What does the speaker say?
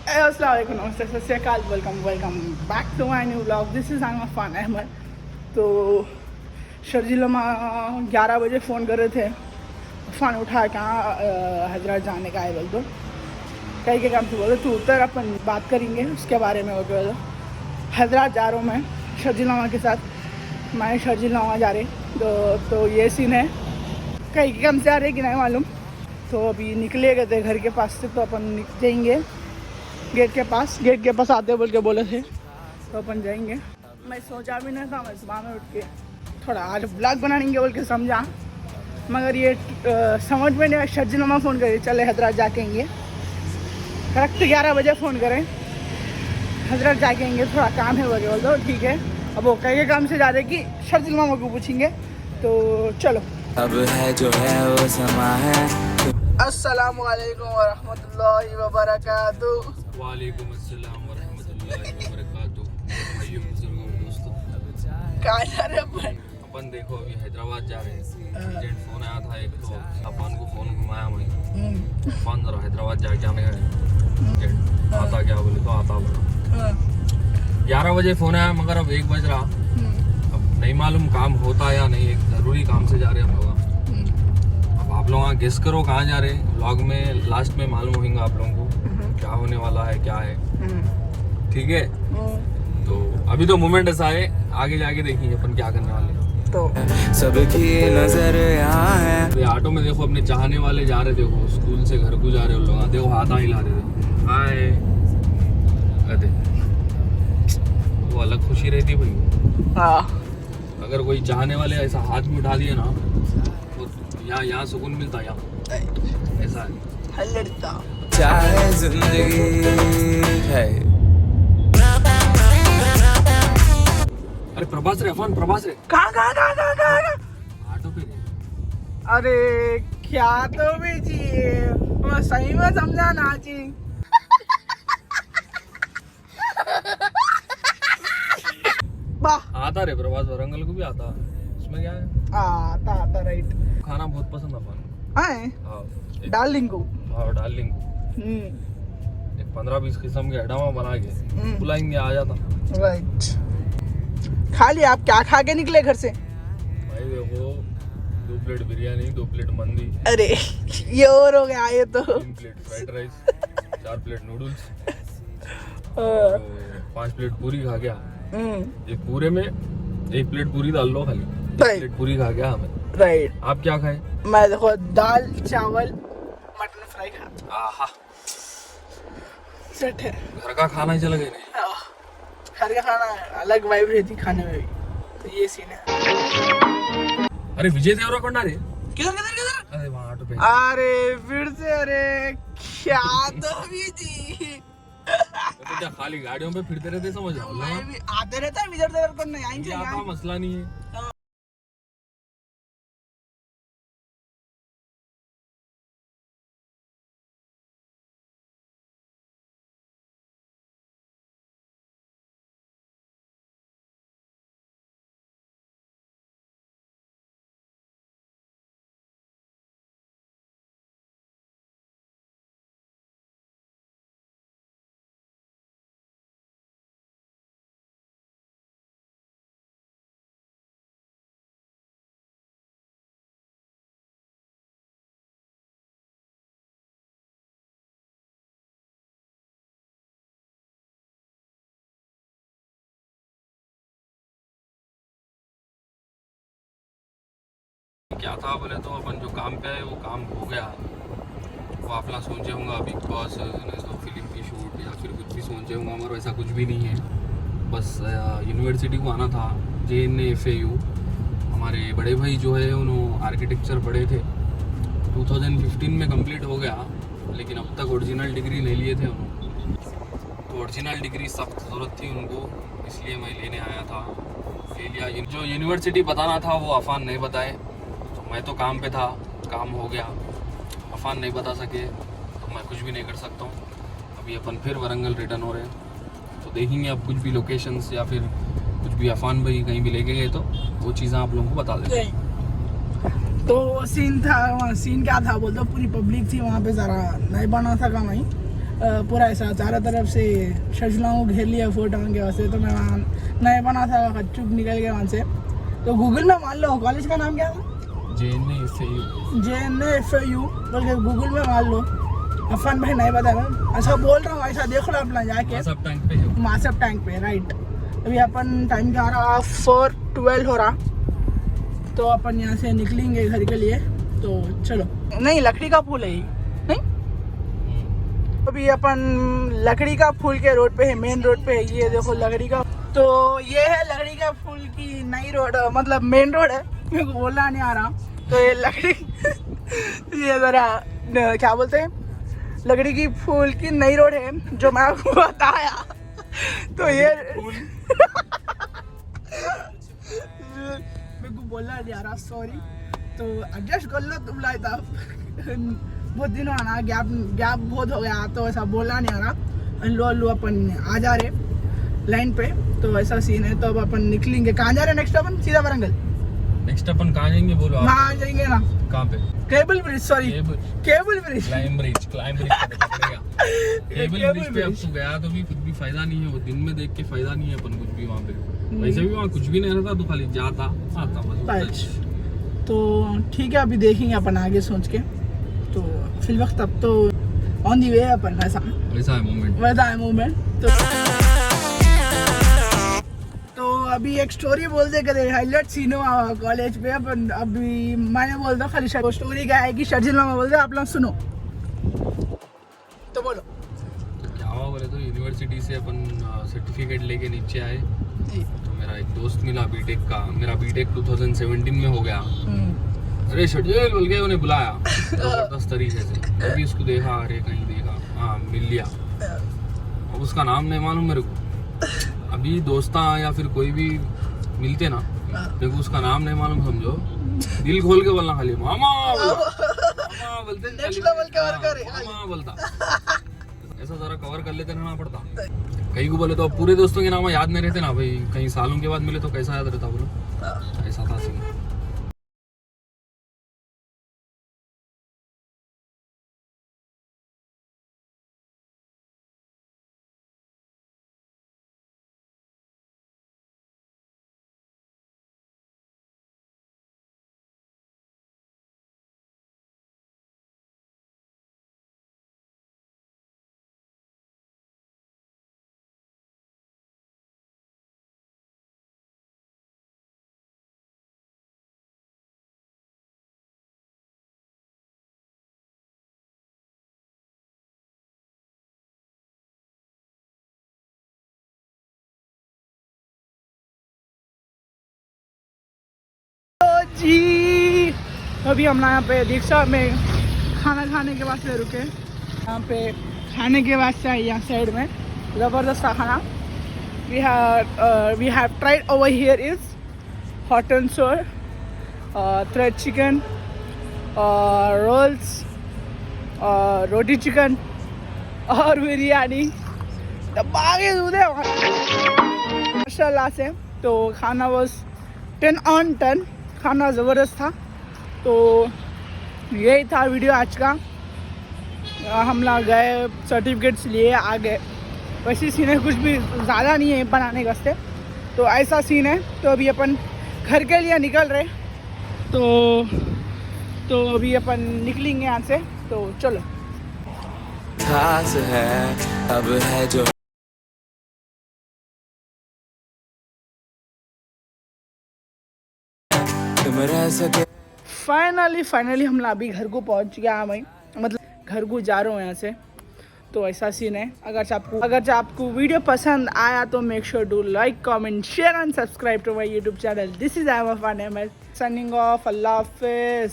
अस्सलाम वालेकुम, नमस्ते, सत श्री अकाल, welcome back to my new vlog. This is I Afan Ahmed. तो शर्जिल 11 बजे फ़ोन कर रहे थे, फ़ोन उठा कहाँ हैदराबाद जाने का है बोल दो, कहीं के काम से बोले तू उतर, अपन बात करेंगे उसके बारे में। बोलो हैदराबाद जा रहा हूँ मैं शर्जिल के साथ, मैं शर्जिल जा रहे तो ये सीन है, कहीं के काम से आ रहे कि नहीं मालूम। तो अभी निकले गए थे घर के पास से, तो अपन जाएंगे गेट के पास आते बोल के बोले थे, तो अपन जाएंगे। मैं सोचा भी नहीं था, मैं सुबह में उठ के थोड़ा आज ब्लॉग बनाएंगे बोल के समझा, मगर ये समझ में नहीं। शर्जिल मामा फ़ोन करे चले हैदराबाद जाके आएंगे, करेक्ट 11 बजे फ़ोन करें हैदराबाद जाके आएंगे, थोड़ा काम है बोल दो, ठीक है। अब वो कई के काम से जा रहे कि शर्जिल मामा को पूछेंगे, तो चलो। अब है जो है वो समा है। अस्सलामु अलैकुम वरहमतुल्लाहि वबरकातुहू। वालेकुम अस्सलाम वरहमतुल्लाहि वबरकातुहू। भाइयों बुजुर्गों दोस्तों, कहाँ जा रहे हैं अपन देखो अभी हैदराबाद जा रहे हैं। अर्जेंट फोन आया था एक, तो अपन को फोन घुमाया मैं, अपन जरा हैदराबाद जाके आने का आता क्या बोले तो आता बोला। 11 बजे फोन आया, मगर अब 1 बज रहा, अब नहीं मालूम काम होता या नहीं। एक ज़रूरी काम से जा रहे हैं हम लोग। अब आप लोग गेस करो कहाँ जा रहे हैं, व्लॉग में लास्ट में मालूम होगा आप लोगों को क्या होने वाला है, क्या है, ठीक है। तो अभी तो मोमेंट ऐसा है, आगे जाके देखेंगे अपन क्या करने वाले हैं। तो सबकी नजर यहाँ है। ये ऑटो में देखो अपने चाहने वाले जा रहे, देखो स्कूल से घर को जा रहे हो लोग, देखो हाथ हिला रहे थे, हाय अरे वो अलग खुशी रहती भाई। हाँ, अगर कोई चाहने वाले ऐसा हाथ में उठा दिए ना, तो यहाँ सुकून मिलता, यहाँ ऐसा है। लड़ता चाहे जिंदगी है। अरे प्रभास रे, अफान प्रभास रे, कहाँ ऑटो पे रे। अरे क्या तो भी जी, मैं सही में समझा ना जी। वाह, आता रे प्रभास, वरंगल को भी आता, इसमें क्या है। आता राइट। खाना बहुत पसंद अपन। आए हाँ डार्लिंग को। हाँ डार्लिंग, एक 15-20 किस्म के आइटम बना के बुलाएंगे, आ जाता। राइट। खाली आप क्या खा के निकले घर से? भाई देखो 2 प्लेट बिरयानी, 2 प्लेट मंदी, अरे ये और हो गया ये तो। 3 plate fried rice, 4 plate noodles, 5 plate पूरी खा गया। एक पूरे में 1 प्लेट पूरी डाल लो खाली, 1 प्लेट पूरी खा गया हमें। राइट। आप क्या खाए? मैं देखो दाल चावल मटन फ्राई खा। आहा, सेट है। घर का खाना ही चला गया नहीं। घर का खाना अलग वाइब रहती खाने में भी, तो ये सीन है। अरे विजय देवरकोंडा रे, किधर? अरे वहाँ ऑटो पे। अरे फिर से, अरे क्या तो भी जी। तो क्या खाली गाड़ियों पे फिरते रहते, समझ रहा मैं भी आते रहता है विजय देवरकोंडा, यहीं से आता, मसला नहीं है। क्या था बोले तो अपन जो काम पे है वो काम हो गया। वो आप लोग सोचे होंगे बिग बॉस तो फिल्म की शूट या फिर कुछ भी सोचे होंगे, मगर वैसा कुछ भी नहीं है। बस यूनिवर्सिटी को आना था, JNFAU। हमारे बड़े भाई जो है उन्होंने आर्किटेक्चर पढ़े थे, 2015 में कंप्लीट हो गया, लेकिन अब तक ओरिजिनल डिग्री नहीं लिए थे उन्होंने। तो ओरिजिनल डिग्री सख्त ज़रूरत थी उनको, इसलिए मैं लेने आया था, ले लिया। जो यूनिवर्सिटी बताना था वो अफान नहीं बताए, मैं तो काम पे था, काम हो गया, अफान नहीं बता सके, तो मैं कुछ भी नहीं कर सकता हूँ। अभी अपन फिर वरंगल रिटर्न हो रहे हैं, तो देखेंगे अब कुछ भी लोकेशंस या फिर कुछ भी अफान भाई कहीं भी लेके गए तो वो चीज़ें आप लोगों को बता देंगे। तो सीन था, वहाँ सीन क्या था बोलते, पूरी पब्लिक थी वहाँ पे, ज़रा नहीं बना सका वहीं। पूरा ऐसा चारों तरफ से शर्जिला को घेर लिया फोटो के वास्ते। तो मैं वहाँ नहीं बना था, चुप निकल गया वहाँ से। तो गूगल में मान लो कॉलेज का नाम क्या था, JNFAU बोल के गूगल में मान लो। अफान भाई नहीं बता रहा, ऐसा बोल रहा हूँ, ऐसा देख लो अपना जाके मासप टैंक पे राइट। अभी अपन टाइम क्या रहा 4:12 हो रहा, तो अपन यहाँ से निकलेंगे घर के लिए। तो चलो, नहीं लकड़ी का फूल है ये, नहीं अभी अपन लकड़ी का फूल के रोड पे है, मेन रोड पे है। ये देखो लकड़ी का, तो ये है लकड़ी का फूल की नई रोड, मतलब मेन रोड है, मेरे को बोलना नहीं आ रहा। तो ये लकड़ी ये जरा क्या बोलते हैं, लकड़ी की फूल की नई रोड है जो मैं आपको बताया। तो ये मेरे को बोलना नहीं आ रहा, सॉरी। तो एडजस्ट कर लो तुम लाए था बहुत दिन हो ना, गैप बहुत हो गया, तो ऐसा बोलना नहीं आ रहा। लो अपन आ जा रहे लाइन पे, तो ऐसा सीन है। तो अब अपन निकलेंगे, कहाँ जा रहे नेक्स्ट अपन, सीधा वारंगल। नेक्स्ट अपन कहाँ जाएंगे बोलो आप? वहाँ जाएंगे ना, कहाँ पे? Cable bridge, sorry cable bridge, climb bridge cable bridge पे अब तो गया तो भी कुछ भी फायदा नहीं है, वो दिन में देख के फायदा नहीं है अपन कुछ भी वहाँ पे। वैसे भी वहाँ कुछ भी नहीं रहता, तो खाली जाता आता बस। तो ठीक है, अभी देखेंगे अपन आगे सोच के। तो फिल वक्त अब तो ऑन दी वे है अपन, वैसा है मोमेंट। तो अभी एक स्टोरी बोलते करे हाईलाइट सीन हुआ कॉलेज पे अपन। अभी मैंने बोलता खाली स्टोरी क्या है कि शर्जिला में बोलते आप लोग सुनो। तो बोलो क्या हुआ बोले तो यूनिवर्सिटी से अपन सर्टिफिकेट लेके नीचे आए, तो मेरा एक दोस्त मिला बीटेक का। मेरा बीटेक 2017 में हो गया। अरे शर्जिल बोल के उन्हें बुलाया जबरदस्त तरीके से। अभी उसको देखा, अरे कहीं देखा, हाँ मिल लिया। अब उसका नाम नहीं मालूम मेरे को। अभी दोस्ता या फिर कोई भी मिलते ना, देखो उसका नाम नहीं मालूम, समझो दिल खोल के बोलना खाली मामा बोलते, मामा बोलता। ऐसा जरा कवर कर लेते रहना पड़ता। कहीं को बोले तो अब पूरे दोस्तों के नाम याद नहीं रहते ना भाई, कहीं सालों के बाद मिले तो कैसा याद रहता बोलो। ऐसा था सीन। जी अभी हम ना यहाँ पे दीक्षा में खाना खाने के वास्ते रुके। यहाँ पे खाने के वास्ते है, यहाँ साइड में ज़बरदस्त खाना। we have tried over here is hot and sour, thread chicken, rolls, roti chicken और बिरयानी दबाके दूधे माशाल्लाह से। तो खाना बस 10 on 10, खाना ज़बरदस्त था। तो यही था वीडियो आज का। हम लोग गए, सर्टिफिकेट्स लिए, आ गए। वैसे सीन है, कुछ भी ज़्यादा नहीं है बनाने का वास्ते। तो ऐसा सीन है। तो अभी अपन घर के लिए निकल रहे। तो अभी अपन निकलेंगे यहाँ से। तो चलो। खास है अब है जो तुम रह सके। फाइनली हम लोग अभी घर को पहुँच गया। मैं मतलब घर को जा रहा हूँ यहाँ से। तो ऐसा सीन है। अगर आपको वीडियो पसंद आया तो make sure to like, comment, share and subscribe to my YouTube channel. This is I am a fun ML signing off. अल्लाह हाफिज़।